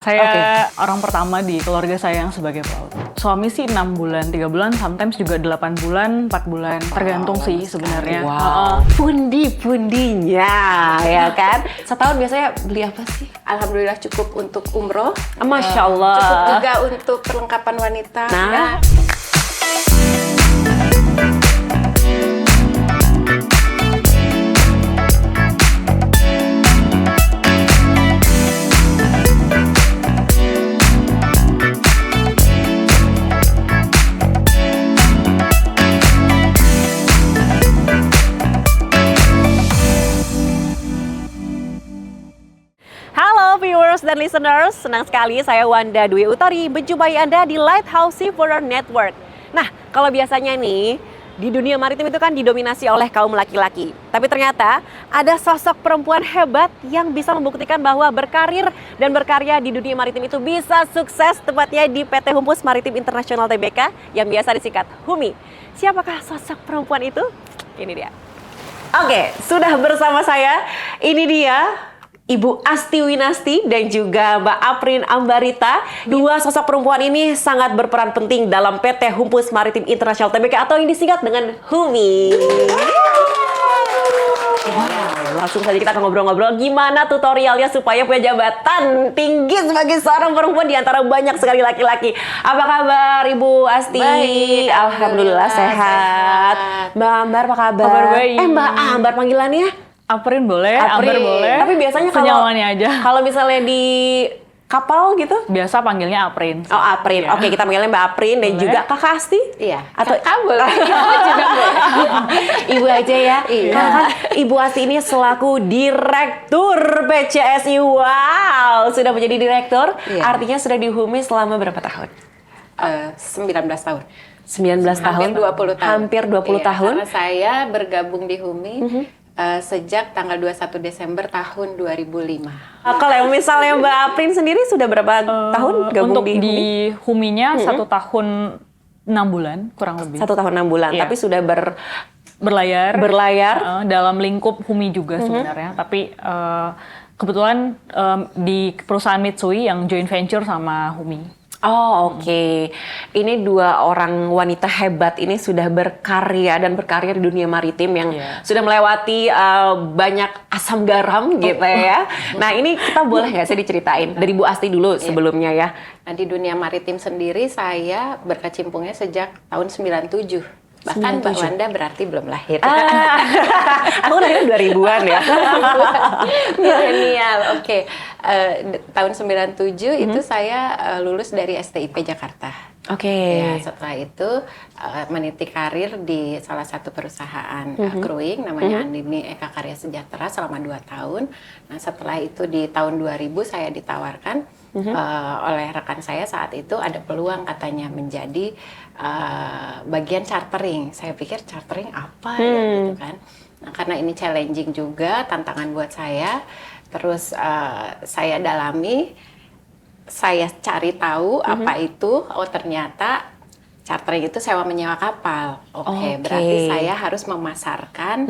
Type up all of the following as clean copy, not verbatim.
Saya orang pertama di keluarga saya yang sebagai pelaut. Suami sih 6 bulan, 3 bulan, sometimes juga 8 bulan, 4 bulan. Tergantung sih sebenarnya. Wow. Pundi-pundinya, ya kan? Setahun biasanya beli apa sih? Alhamdulillah cukup untuk umroh. Masya Allah. Cukup juga untuk perlengkapan wanita. Nah. Halo viewers dan listeners, senang sekali saya Wanda Dwi Utari menjumpai Anda di Lighthouse Seafarer Network. Nah, kalau biasanya nih, di dunia maritim itu kan didominasi oleh kaum laki-laki. Tapi ternyata ada sosok perempuan hebat yang bisa membuktikan bahwa berkarir dan berkarya di dunia maritim itu bisa sukses, tepatnya di PT Humpus Maritim Internasional Tbk yang biasa disingkat HUMI. Siapakah sosok perempuan itu? Ini dia. Oke, sudah bersama saya. Ini dia Ibu Asti Winasti dan juga Mbak Aprin Ambarita. Dua sosok perempuan ini sangat berperan penting dalam PT Humpus Maritim Internasional Tbk atau yang disingkat dengan HUMI. Wow, langsung saja kita akan ngobrol-ngobrol gimana tutorialnya supaya punya jabatan tinggi sebagai seorang perempuan di antara banyak sekali laki-laki. Apa kabar Ibu Asti? Baik, Alhamdulillah sehat. Mbak Ambar apa kabar? Kabar baik. Mbak Ambar panggilannya? Aprin boleh, Aprin. Amber boleh. Tapi biasanya senyamannya aja. Kalau misalnya di kapal gitu? Biasa panggilnya Aprin. Oh, Aprin. Ya. Oke, kita panggilnya Mbak Aprin dan Boleh. juga Kakak Asti. Iya. Atau boleh. juga boleh. Ibu aja ya. Iya. Karena kan Ibu Asti ini selaku Direktur PCSI. Wow, sudah menjadi direktur. Iya. Artinya sudah di HUMI selama berapa tahun? 19 tahun. 19 tahun. Hampir 20 tahun. Hampir 20 Iya, tahun. Karena saya bergabung di HUMI sejak tanggal 21 Desember tahun 2005. Kalau misalnya Mbak Aprin sendiri sudah berapa tahun gabung Untuk di HUMI? di HUMI-nya 1 tahun 6 bulan kurang lebih. 1 tahun 6 bulan, Iya. tapi sudah berlayar dalam lingkup HUMI juga sebenarnya. Tapi kebetulan di perusahaan Mitsui yang joint venture sama HUMI. Oh, oke. Ini dua orang wanita hebat ini sudah berkarya dan berkarya di dunia maritim yang sudah melewati banyak asam garam gitu ya. Nah, ini kita boleh nggak sih diceritain dari Bu Asti dulu sebelumnya ya? Nah, di dunia maritim sendiri saya berkecimpungnya sejak tahun 97. Bahkan Mbak Wanda berarti belum lahir. Aku lahir 2000-an ya. Milenial, oke. Tahun 97 itu saya lulus dari STIP Jakarta. Oke. Ya, setelah itu meniti karir di salah satu perusahaan crewing namanya Andini Eka Karya Sejahtera selama 2 tahun. Nah, setelah itu di tahun 2000 saya ditawarkan oleh rekan saya saat itu ada peluang katanya menjadi bagian chartering. Saya pikir chartering apa ya gitu kan. Nah, karena ini challenging juga, tantangan buat saya. Terus saya dalami, saya cari tahu apa itu. Oh, ternyata chartering itu sewa menyewa kapal. Oke, berarti saya harus memasarkan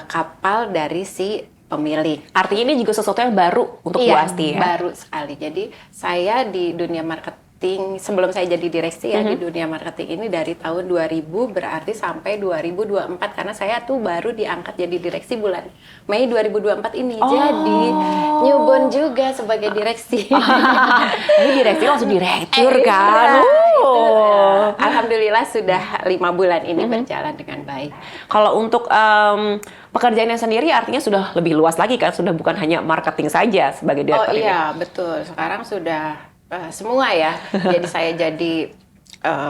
kapal dari si pemilik. Artinya ini juga sesuatu yang baru untuk Bu Asti ya? Baru sekali. Jadi saya di dunia marketing, sebelum saya jadi direksi ya di dunia marketing ini dari tahun 2000 berarti sampai 2024 karena saya tuh baru diangkat jadi direksi bulan Mei 2024 ini. Jadi newborn juga sebagai direksi. Ini direksi langsung direktur kan? Alhamdulillah sudah 5 bulan ini berjalan dengan baik. Kalau untuk pekerjaannya sendiri artinya sudah lebih luas lagi kan? Sudah bukan hanya marketing saja sebagai direktur ini? Oh iya, betul. Sekarang sudah semua ya. Jadi saya jadi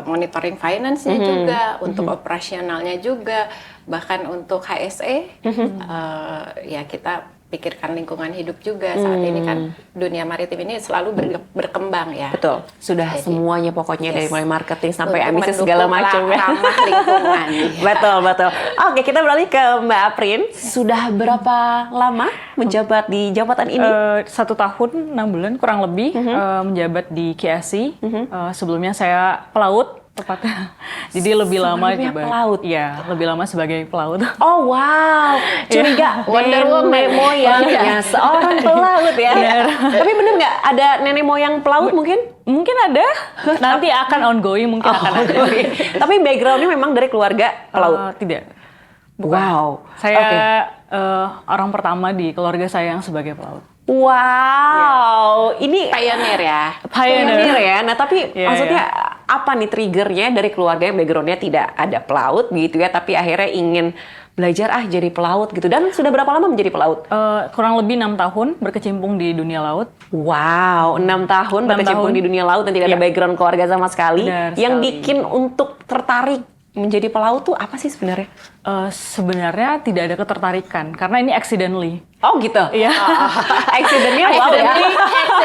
monitoring finance-nya juga, untuk operasionalnya juga, bahkan untuk HSE, ya kita pikirkan lingkungan hidup juga. Saat ini kan dunia maritim ini selalu berkembang ya. Betul, sudah Jadi, semuanya pokoknya dari mulai marketing sampai untuk emisi segala macam ya. ramah lingkungan. Betul. Oke, kita beralih ke Mbak Aprin. Sudah berapa lama menjabat di jabatan ini? 1 tahun 6 bulan kurang lebih menjabat di KSI. Sebelumnya saya pelaut tepatnya. Jadi lebih lama Sebagai juga. pelaut? Iya, lebih lama sebagai pelaut. Oh wow, curiga Wonder Woman. nenek moyangnya seorang pelaut ya. Tapi bener nggak ada nenek moyang pelaut mungkin? Mungkin ada, nanti akan ongoing, mungkin akan ada. Tapi backgroundnya memang dari keluarga pelaut. Tidak. Wow, Saya Oke. orang pertama di keluarga saya yang sebagai pelaut. Wow, ini Pioneer ya. pioneer ya. Nah tapi Iya, maksudnya apa nih triggernya dari keluarga yang backgroundnya tidak ada pelaut gitu ya, tapi akhirnya ingin belajar jadi pelaut gitu. Dan sudah berapa lama menjadi pelaut? Kurang lebih 6 tahun berkecimpung di dunia laut. Wow, 6 tahun 6 berkecimpung tahun. di dunia laut dan tidak ada Iya. background keluarga sama sekali. Benar Yang sekali. bikin untuk tertarik menjadi pelaut tuh apa sih sebenarnya? Sebenarnya tidak ada ketertarikan karena ini accidentally. Oh gitu? Iya. Accidentnya wow ya.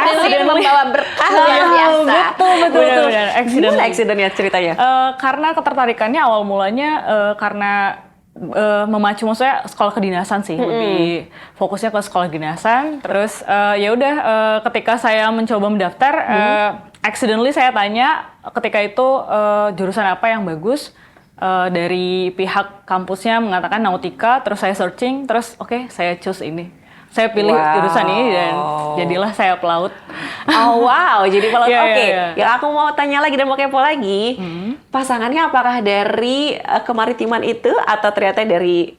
Accidentally membawa berkah luar biasa. Betul. Benar-benar, accidentally. Gimana accidentnya ceritanya? Karena ketertarikannya awal mulanya karena memacu, maksudnya sekolah kedinasan sih, lebih fokusnya ke sekolah kedinasan. Terus ya udah ketika saya mencoba mendaftar, accidentally saya tanya ketika itu jurusan apa yang bagus. Dari pihak kampusnya mengatakan nautika, terus saya searching, terus oke, saya choose ini. Saya pilih Wow. jurusan ini dan jadilah saya pelaut. Oh wow, jadi pelaut. Iya, Oke, iya, iya. yang aku mau tanya lagi dan mau kepo lagi, pasangannya apakah dari kemaritiman itu atau ternyata dari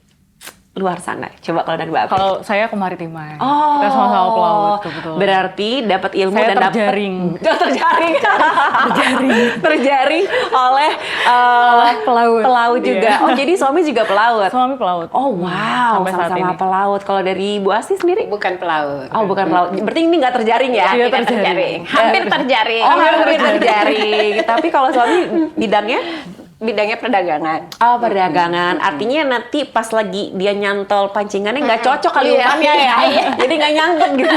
luar sana? Coba kalau dari Mbak Apri. Kalau saya kemaritiman, Oh, kita sama-sama pelaut, kebetulan. berarti dapat ilmu Saya dan dapat terjaring. terjaring oleh pelaut. juga. Iya. Oh jadi suami juga pelaut. Suami pelaut. Oh wow, Sampai saat sama-sama ini. pelaut. Kalau dari Bu Asti sendiri? Bukan pelaut. Oh bukan pelaut. Berarti ini nggak terjaring ya? Iya, Tidak terjaring. Hampir terjaring. Oh hampir terjaring. Tapi kalau suami bidangnya? Bidangnya perdagangan. Oh perdagangan, artinya nanti pas lagi dia nyantol pancingannya nggak cocok kali Iya, umpannya ya, iya. jadi nggak nyangkut gitu.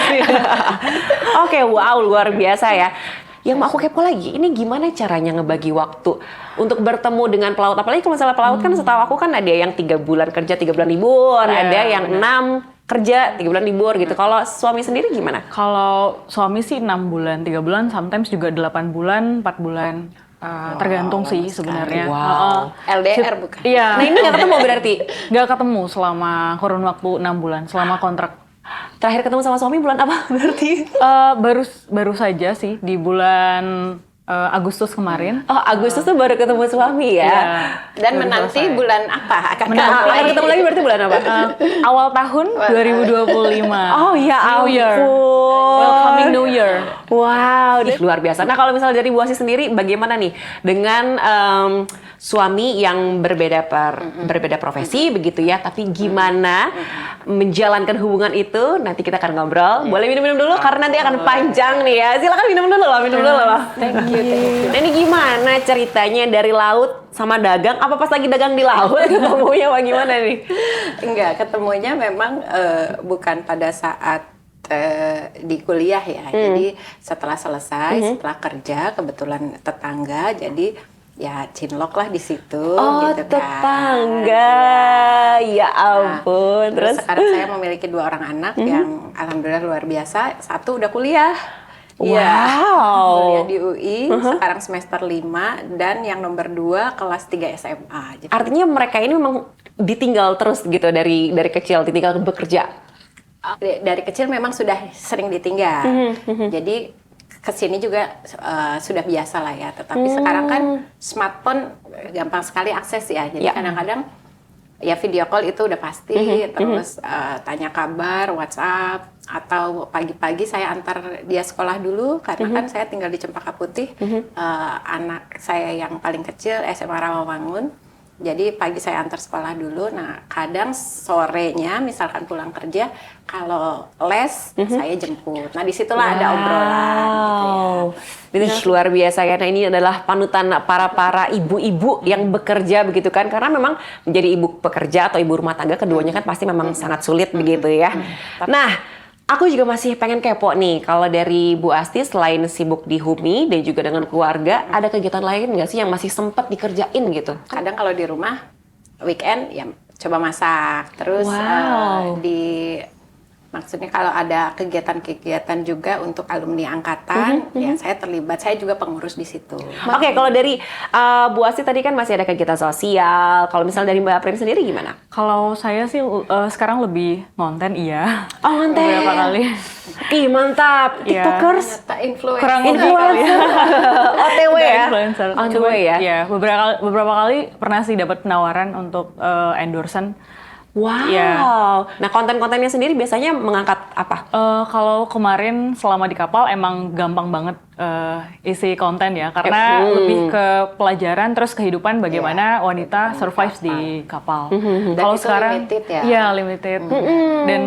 Oke, wow luar biasa ya. Yang mau aku kepo lagi, ini gimana caranya ngebagi waktu untuk bertemu dengan pelaut? Apalagi kalau masalah pelaut kan setahu aku kan ada yang 3 bulan kerja, 3 bulan libur, Iya, ada yang 6 kerja, 3 bulan libur gitu. Kalau suami sendiri gimana? Kalau suami sih 6 bulan, 3 bulan, sometimes juga 8 bulan, 4 bulan. Tergantung sih sebenarnya. Wow. LDR bukan? Iya. Nah ini nggak ketemu berarti? Nggak ketemu selama kurun waktu 6 bulan, selama kontrak. Terakhir ketemu sama suami bulan apa berarti? Baru saja sih di bulan Agustus kemarin. Oh Agustus tuh baru ketemu suami ya? Iya. Dan Baru menanti selesai. bulan apa? Akan Akan ketemu lagi berarti bulan apa? Awal tahun 2025. Oh ya New Year. ampun. Welcoming New Year. Wow, ih, luar biasa. Nah kalau misalnya dari Bu Asi sendiri, bagaimana nih dengan suami yang berbeda profesi begitu ya? Tapi gimana menjalankan hubungan itu? Nanti kita akan ngobrol. Boleh minum-minum dulu karena nanti akan panjang nih ya. Silakan minum dulu loh, minum dulu loh. Thank you. Nah ini gimana ceritanya dari laut sama dagang? Apa pas lagi dagang di laut ketemunya bagaimana nih? Enggak, ketemunya memang bukan pada saat di kuliah ya. Jadi setelah selesai, setelah kerja, kebetulan tetangga, jadi ya cinlok lah di situ. Oh gitu kan. tetangga, ya ampun. Terus Terus sekarang saya memiliki 2 orang anak yang alhamdulillah luar biasa. Satu udah kuliah. Iya, Wow. kuliah di UI, sekarang semester 5, dan yang nomor 2 kelas 3 SMA. Jadi, artinya mereka ini memang ditinggal terus gitu dari kecil, ditinggal bekerja. dari kecil memang sudah sering ditinggal. Jadi kesini juga sudah biasa lah ya. Tetapi sekarang kan smartphone gampang sekali akses ya. Jadi Ya. kadang-kadang ya video call itu udah pasti. Terus tanya kabar, WhatsApp, atau pagi-pagi saya antar dia sekolah dulu karena kan saya tinggal di Cempaka Putih. Anak saya yang paling kecil SMA Rawamangun. Jadi pagi saya antar sekolah dulu. Nah, kadang sorenya misalkan pulang kerja, kalau les saya jemput. Nah, disitulah ada obrolan gitu ya. Ini luar biasa karena ini adalah panutan para ibu-ibu yang bekerja begitu kan, karena memang menjadi ibu pekerja atau ibu rumah tangga keduanya kan pasti memang sangat sulit begitu ya. Nah, aku juga masih pengen kepo nih, kalau dari Bu Asti selain sibuk di HUMI dan juga dengan keluarga, ada kegiatan lain nggak sih yang masih sempat dikerjain gitu? Kadang kalau di rumah weekend ya coba masak. Terus Wow. di Maksudnya kalau ada kegiatan-kegiatan juga untuk alumni angkatan, ya saya terlibat. Saya juga pengurus di situ. Oke, kalau dari Bu Asti tadi kan masih ada kegiatan sosial. Kalau misalnya dari Mbak Aprin sendiri gimana? Kalau saya sih sekarang lebih ngonten, iya. Oh, konten. Beberapa kali. Ih, mantap. Iya. TikTokers. Ternyata influencer. Kurang lebih kali Influencer. OTW Udah ya? influencer. On the Cuman, way ya? Iya, beberapa kali pernah sih dapat penawaran untuk endorsen. Wow. Iya. Nah, konten-kontennya sendiri biasanya mengangkat apa? Kalau kemarin selama di kapal emang gampang banget isi konten ya, karena lebih ke pelajaran terus kehidupan bagaimana wanita survive di kapal. Dan Kalau itu sekarang, limited ya? Iya limited. Dan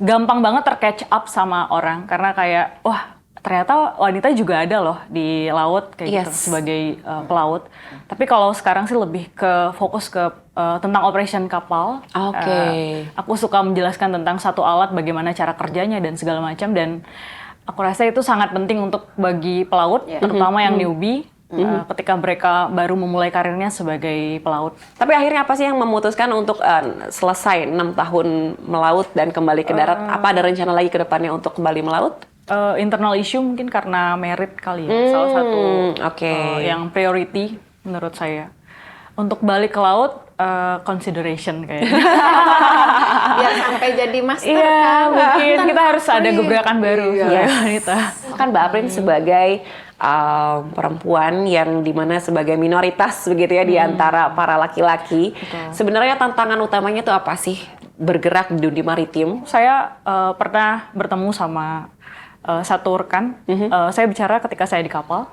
gampang banget tercatch up sama orang karena kayak wah ternyata wanita juga ada loh di laut kayak gitu sebagai pelaut. Tapi kalau sekarang sih lebih ke fokus ke tentang operation kapal. Oke. Aku suka menjelaskan tentang satu alat, bagaimana cara kerjanya dan segala macam. Dan aku rasa itu sangat penting untuk bagi pelaut, terutama yang newbie, ketika mereka baru memulai karirnya sebagai pelaut. Tapi akhirnya apa sih yang memutuskan untuk selesai 6 tahun melaut dan kembali ke darat? Apa ada rencana lagi ke depannya untuk kembali melaut? Internal issue mungkin karena merit kali ya, salah satu yang priority menurut saya. Untuk balik ke laut, consideration kayaknya. Biar sampai jadi master Iya, kan. mungkin kita harus ada gebrakan baru sebagai wanita. Kan Mbak Aprin sebagai perempuan yang dimana sebagai minoritas begitu ya di antara para laki-laki. Sebenarnya tantangan utamanya itu apa sih bergerak di dunia maritim? Saya pernah bertemu sama satu rekan. Saya bicara ketika saya di kapal.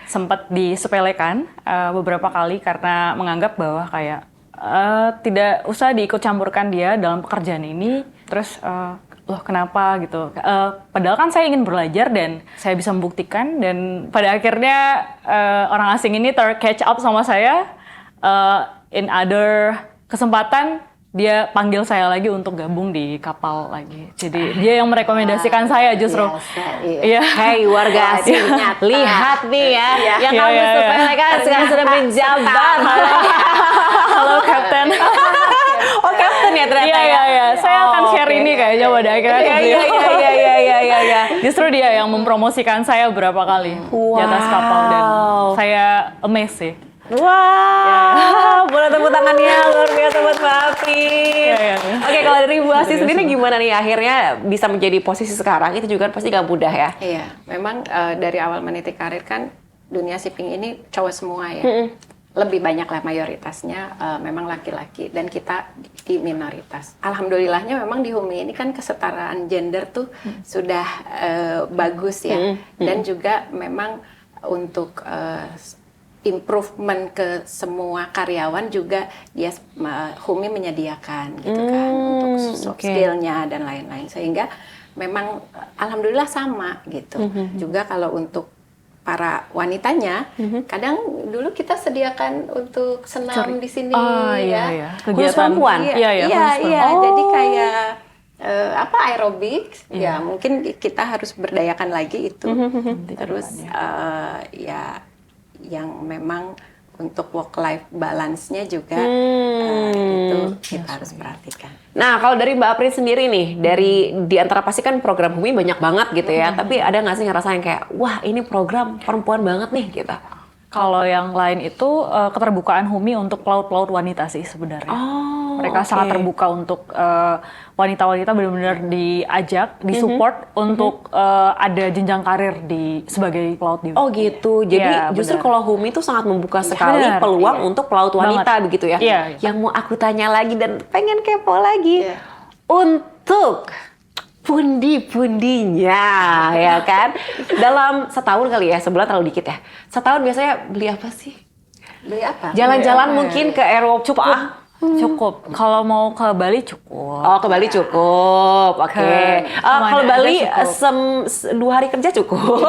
Sempat disepelekan beberapa kali karena menganggap bahwa kayak tidak usah diikut campurkan dia dalam pekerjaan ini. Terus loh kenapa gitu? Padahal kan saya ingin belajar dan saya bisa membuktikan, dan pada akhirnya orang asing ini ter-catch up sama saya in other kesempatan. Dia panggil saya lagi untuk gabung di kapal lagi. Jadi dia yang merekomendasikan saya justru. Iya. Hei warga asing, lihat nih ya, yang kamu sepelekan sekarang sudah menjabat. Halo Kapten. Oh Kapten ya ternyata ya. Iya. Saya akan share ini kayaknya pada akhirnya ke beliau. Iya. Justru dia yang mempromosikan saya beberapa kali di atas kapal dan saya amazed sih. Wow, boleh tepuk tangannya luar biasa buat Mbak Aprin. Oke, kalau dari Bu Asti sendiri gimana nih akhirnya bisa menjadi posisi sekarang? Itu juga pasti gak mudah ya? Iya, memang dari awal meniti karir kan dunia shipping ini cowok semua ya. Lebih banyak lah mayoritasnya memang laki-laki dan kita di minoritas. Alhamdulillahnya memang di HUMI ini kan kesetaraan gender tuh sudah bagus ya. Dan juga memang untuk improvement ke semua karyawan juga dia HUMI menyediakan gitu kan untuk soft skill-nya dan lain-lain, sehingga memang alhamdulillah sama gitu. Juga kalau untuk para wanitanya, kadang dulu kita sediakan untuk senam di sini ya. Khusus perempuan? Iya. Jadi kayak aerobik ya, mungkin kita harus berdayakan lagi itu. Terus ya yang memang untuk work-life balance-nya juga itu kita harus perhatikan. Nah, kalau dari Mbak Aprin sendiri nih, di antara pasti kan program HUMI banyak banget gitu ya, tapi ada nggak sih ngerasain kayak, wah ini program perempuan banget nih gitu? Kalau yang lain itu keterbukaan HUMI untuk pelaut-pelaut wanita sih sebenarnya. Mereka sangat terbuka untuk wanita-wanita benar-benar diajak, disupport untuk ada jenjang karir sebagai pelaut di. Oh gitu. Jadi justru kalau HUMI itu sangat membuka sekali peluang untuk pelaut wanita begitu ya. Yang mau aku tanya lagi dan pengen kepo lagi. Untuk pundi-pundinya ya kan. Dalam setahun kali ya, sebulan terlalu dikit ya. Setahun biasanya beli apa sih? Beli apa? Jalan-jalan mungkin ke Eropa. Cukup. Kalau mau ke Bali cukup. Oh, ke Bali cukup. Oke. Kalau Bali 2 hari kerja cukup.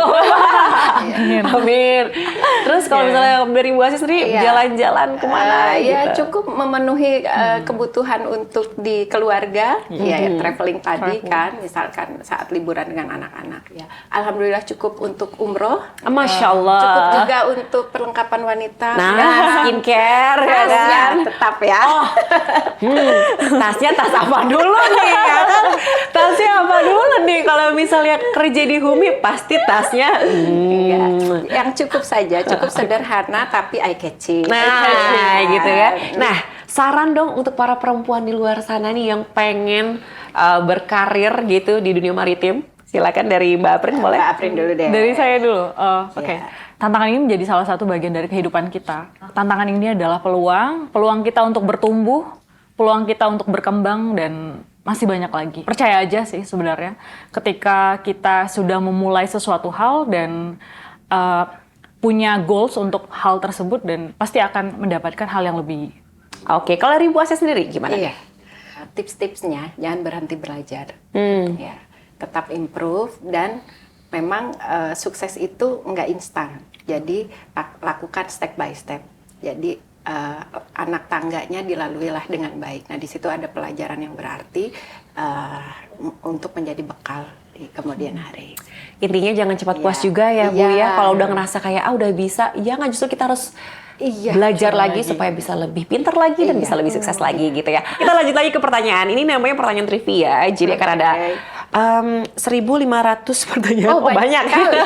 Amin. Terus kalau misalnya dari Bu Asti sendiri jalan-jalan kemana? Ya cukup memenuhi kebutuhan untuk di keluarga. Ya traveling tadi kan, misalkan saat liburan dengan anak-anak. Ya, alhamdulillah cukup untuk umroh. Masya Allah. Cukup juga untuk perlengkapan wanita. Nah, skincare ya kan? Tetap ya. Tasnya tas apa dulu nih ya kan? Tasnya apa dulu nih kalau misalnya kerja di Humi pasti tasnya Enggak. Yang cukup saja, cukup sederhana tapi eye catching. nah gitu ya. Nah, saran dong untuk para perempuan di luar sana nih yang pengen berkarir gitu di dunia maritim. Silakan dari Mbak Aprin boleh. Mbak Aprin dulu deh. Dari saya dulu. Oke. Ya. Tantangan ini menjadi salah satu bagian dari kehidupan kita. Tantangan ini adalah peluang kita untuk bertumbuh, peluang kita untuk berkembang, dan masih banyak lagi. Percaya aja sih sebenarnya, ketika kita sudah memulai sesuatu hal dan punya goals untuk hal tersebut, dan pasti akan mendapatkan hal yang lebih. Oke, kalau dari Bu Asya sendiri gimana? Iya. Tips-tipsnya jangan berhenti belajar. Ya, tetap improve dan memang sukses itu nggak instan. Jadi lakukan step by step. Jadi anak tangganya dilaluilah dengan baik. Nah, di situ ada pelajaran yang berarti untuk menjadi bekal di kemudian hari. Intinya jangan cepat puas Iya. juga ya Bu Iya. ya. Kalau udah ngerasa kayak udah bisa, jangan, justru kita harus belajar lagi supaya bisa lebih pintar lagi dan bisa lebih sukses lagi gitu ya. Kita lanjut lagi ke pertanyaan. Ini namanya pertanyaan trivia. Jadi akan ada 1.500 pertanyaan. Oh, banyak sekali.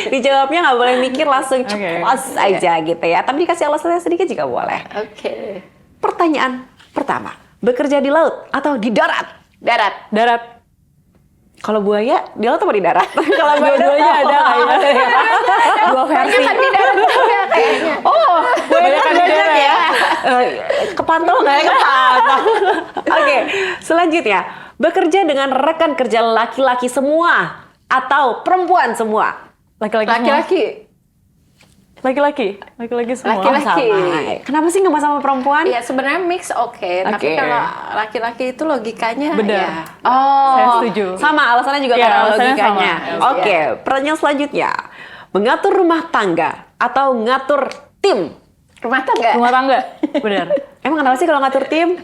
Dijawabnya nggak boleh mikir, langsung ceplos aja gitu ya. Tapi dikasih alasannya sedikit juga boleh. Oke. Pertanyaan pertama, bekerja di laut atau di darat? Darat. Darat. Kalau buaya di laut apa di darat? Kalau Dua-duanya ada kayaknya. Dua versi. Banyak kan di darat juga kayaknya. Oh, Banyak kan di darat ya. Kepantau nggak ya? Kepantau. Oke, selanjutnya. Bekerja dengan rekan kerja laki-laki semua atau perempuan semua? Laki-laki semua. Laki-laki. Laki-laki semua. Laki-laki. Sama. Kenapa sih nggak sama perempuan? Iya, sebenarnya mix oke. Tapi Oke. kalau laki-laki itu logikanya Benar. ya. Oh, Saya setuju. sama alasannya juga Iya, karena alasannya logikanya. sama. Oke, pertanyaan selanjutnya. Mengatur rumah tangga atau ngatur tim? Rumah tangga. Rumah tangga. Benar. Emang kenapa sih kalau ngatur tim?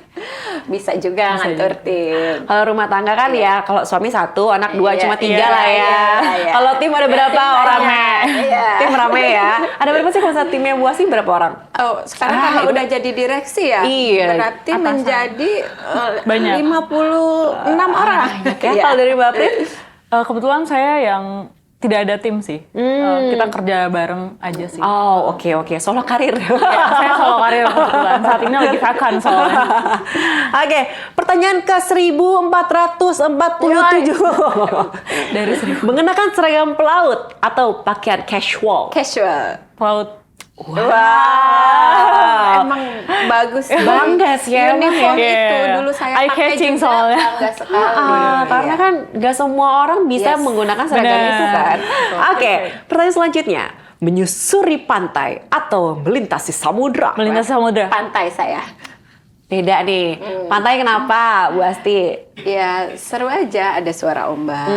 Bisa juga ngatur tim. Kalau rumah tangga kan ya, kalau suami satu, anak dua, Iya, cuma 3 iya, lah ya. iya. Kalau tim ada berapa Tim orang? banyak, iya. Tim rame ya. Ada berapa sih kalau satu timnya Bu Asih berapa orang? Oh, sekarang kalau udah jadi direksi ya, Iya, berarti atasan. menjadi Banyak. 56 orang. Ya, kalau dari Mbak Aprin? Kebetulan saya yang tidak ada tim sih. Kita kerja bareng aja sih. Oh, oke. Solo karir. Ya, saya solo karir kebetulan. Saat ini lagi vakan soalnya. Oke, pertanyaan ke 1447. Dari 1000 Mengenakan seragam pelaut atau pakaian casual? Casual. pelaut. Wow. Emang bagus. Bangga sih emang Uniform ya. itu Yeah. dulu saya Eye pakai catching juga. soalnya. Bangga sekali. Karena kan gak semua orang bisa Yes. menggunakan seragam Benar. itu kan. Oke, pertanyaan selanjutnya. Menyusuri pantai atau melintasi samudra? Melintasi samudra. Pantai saya. Beda nih. Pantai kenapa, Bu Asti? Ya seru aja, ada suara ombak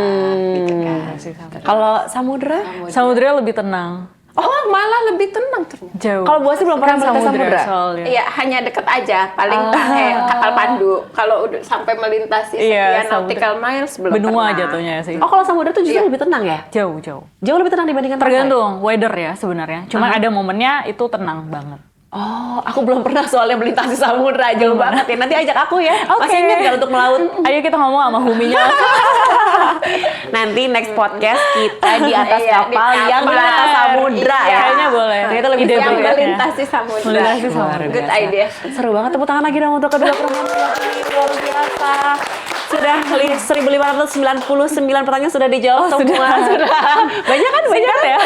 gitu kan. Kalau samudra? Samudra lebih tenang. Oh, malah lebih tenang ternyata. Jauh. Kalau Bu Asti belum pernah melintasi samudra? soalnya. Iya, hanya deket aja, paling kapal pandu. Kalau udah sampai melintasi Iya, sekian nautical miles belum Benua pernah. jatuhnya sih. Oh, kalau samudra tuh justru Iya. lebih tenang ya? Jauh. Jauh lebih tenang dibandingkan pantai? Tergantung weather ya sebenarnya. Cuman ada momennya itu tenang banget. Oh, aku belum pernah soalnya melintasi samudra, jauh banget ya. Nanti ajak aku ya. Oke. Masih ingat nggak untuk melaut? Ayo kita ngomong sama Huminya. Nanti next podcast kita di atas Iya, di kapal yang di kapal. atas samudra Iya. ya. Kayaknya boleh. Nah, itu lebih Ide seru Yang ya. berikutnya. melintasi samudra. Melintasi samudra. Good idea. Seru banget, tepuk tangan lagi dong untuk kedua perempuan ini, luar biasa. Sudah 1.599 pertanyaan sudah dijawab semua. Sudah. Banyak kan? Banyak ya?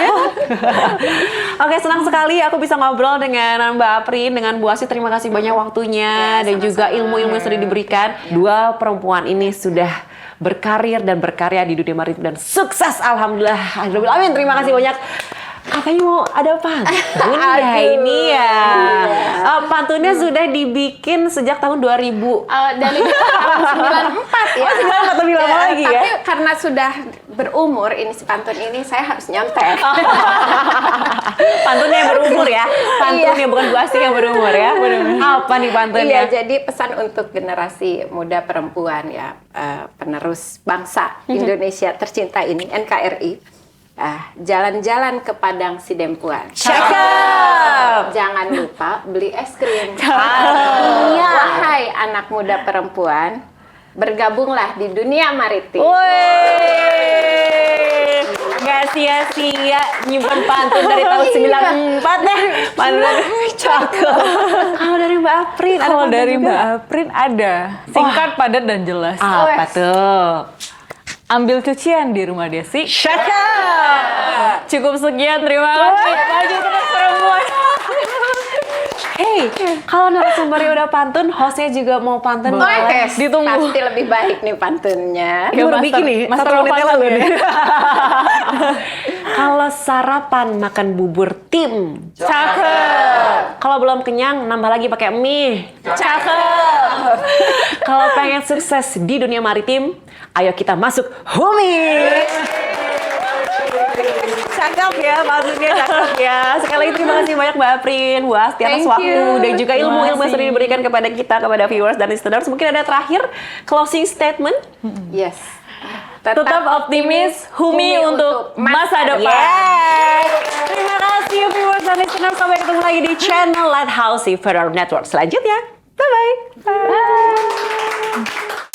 Oke, senang sekali aku bisa ngobrol dengan Mbak Aprin, dengan Bu Asih. Terima kasih banyak waktunya dan juga ilmu-ilmu yang sudah diberikan. Dua perempuan ini sudah berkarir dan berkarya di dunia maritim dan sukses, alhamdulillah. Amin, terima kasih banyak. Katanya mau ada pantun ya ini ya. Pantunnya sudah dibikin sejak tahun 2000. Dari tahun 94 ya. Oh, 94 lebih lama lagi ya? Tapi karena sudah berumur ini si pantun ini, saya harus nyontek. Pantunnya yang berumur ya. Pantunnya bukan Bu Asih yang berumur ya. Apa nih pantunnya? Iya, jadi pesan untuk generasi muda perempuan ya, penerus bangsa Indonesia tercinta ini, NKRI. jalan-jalan ke Padang Sidempuan. Cakep. Jangan lupa beli es krim. Iya. Wahai anak muda perempuan, bergabunglah di dunia maritim. Nggak sia-sia nyimpan pantun dari tahun 94 deh. Pantun cakep. Kalau dari Mbak Aprin, ada Kalau pantun dari juga? Mbak Aprin ada. Singkat, padat, dan jelas. Apa tuh? Ambil cucian di rumah Desi. Cakep. Cukup sekian, terima kasih. Maju terus perempuan. Hey, kalau narasumbernya udah pantun, hostnya juga mau pantun. Yes, Ditunggu. pasti lebih baik nih pantunnya. Ini baru bikin nih, Master 1 menit pantun lalu ya. nih. Kalau sarapan makan bubur tim. Cakep. Kalau belum kenyang, nambah lagi pakai mie. Cakep. Kalau pengen sukses di dunia maritim, ayo kita masuk Humi. Cakep ya, maksudnya cakep ya. Sekali lagi terima kasih banyak Mbak Aprin, Bu Asti atas Thank waktu you. dan juga ilmu-ilmu yang Terima sudah kasih. diberikan kepada kita, kepada viewers dan listeners. Mungkin ada terakhir closing statement. Yes. Tetap optimis, Humi untuk masa depan. Yes. Terima kasih viewers dan listeners. Sampai ketemu lagi di channel Lighthouse Federal Network selanjutnya. Bye-bye. Bye.